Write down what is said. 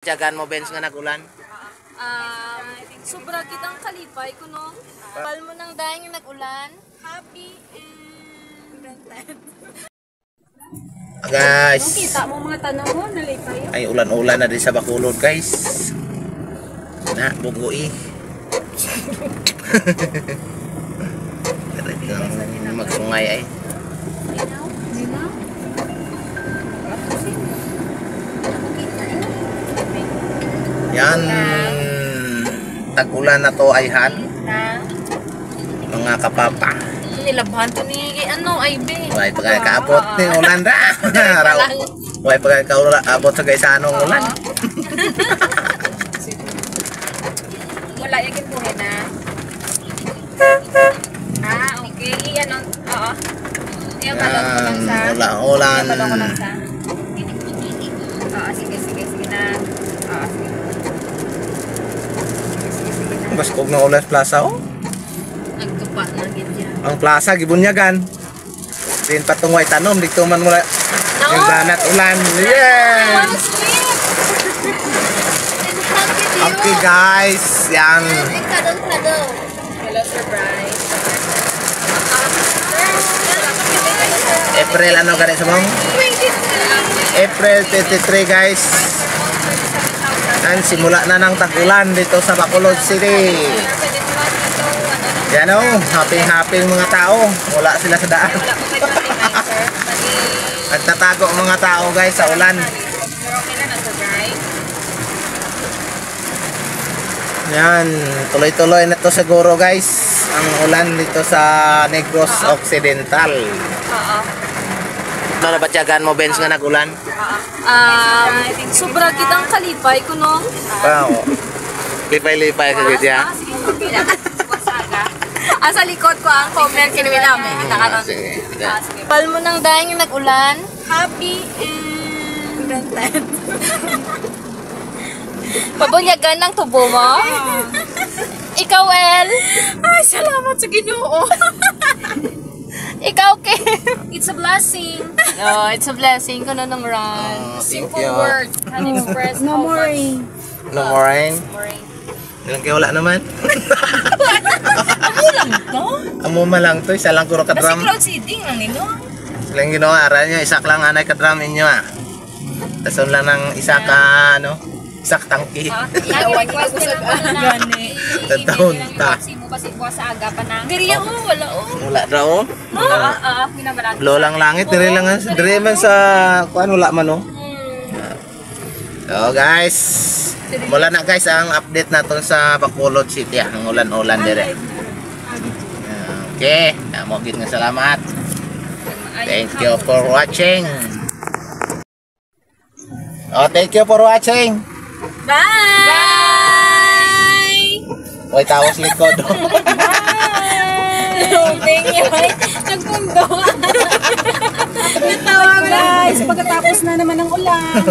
Tiyagaan mo, Benz, nga nag-ulan? Sobra kitang kalipay ko nung pal mo nang dahil yung nag-ulan. Happy and contented. Guys, Kita mo mga tanong mo, nalipay yun. ay ulan-ulan na din sa Bacolod, guys. Na, bugui. Talagang magsungay ay. Linaw? Linaw? Yan, tag-ulan na to ay han. Na? Mga kapapa. Nilabhan to ni ano, IB. Huwag pagkakaabot ni ulan ra. Huwag pagkakaabot sa guys anong ulan. Wala yakin po na. Okay. Ano? Oo. Yung balon ko lang sa... Ulan. Yung balon ko lang sa... Oo, sige na. Oo, sige. Baskog na ulan plaza oh. Nagtupa na gitya. Ang plaza gibunyagan. Din patungway tanom dito man mula. Yung banat ulan. Yeah. What a sweet! Okay guys, yan. Cuddle. Hello, surprise. April ano ganit sa mong? April 23 guys. Yan, simula na ng tag-ulan dito sa Bacolod City. Yan o, happy mga tao. Wala sila sa daan. Nagtatago ang mga tao guys sa ulan. Yan, tuloy-tuloy na to siguro guys. Ang ulan dito sa Negros Occidental. Ano na ba tiyagaan mo, Benz, nga nag-ulan? Sobra kitang kalipay ko nung. Wow. Lipay-lipay ka gid ya. Sa likod ko ang comment kinuwi namin. Sige. Pal mo nang dahil yung nag-ulan. Happy and content. Pabunyagan ng tubo mo? Ikaw, El? Ay, salamat sa Ginoo. Ikaw, Kim? It's a blessing. Oh, it's a blessing. Kuno nung run. Simple you. words can express no more rain. No more rain? Ilang kayo wala naman? Ano lang to? Amo ma lang to, isa lang kuro ka Kasi drum. crowd seeding lang nino. Ilang ginawa, aral nyo, isak lang anay ka drum inyo ah. Tapos lang ng isa ka, isak tangki. Iyawan ko sa gani. Taon ta. Simo pa si buwas sa aga pa na. Diriya mo, wala oh. Wala daw oh. Minabalan. Lolang langit, dire lang dire man sa kuan wala man oh. So guys, mula na guys ang update natin sa Bacolod City ang ulan-ulan dire. Okay, mo gid nga salamat. Thank you for watching. Oh, thank you for watching. Bye! Oy, tawas likod. Thank you. Nagpundo. Natawag guys. Pagkatapos na naman ng ulan.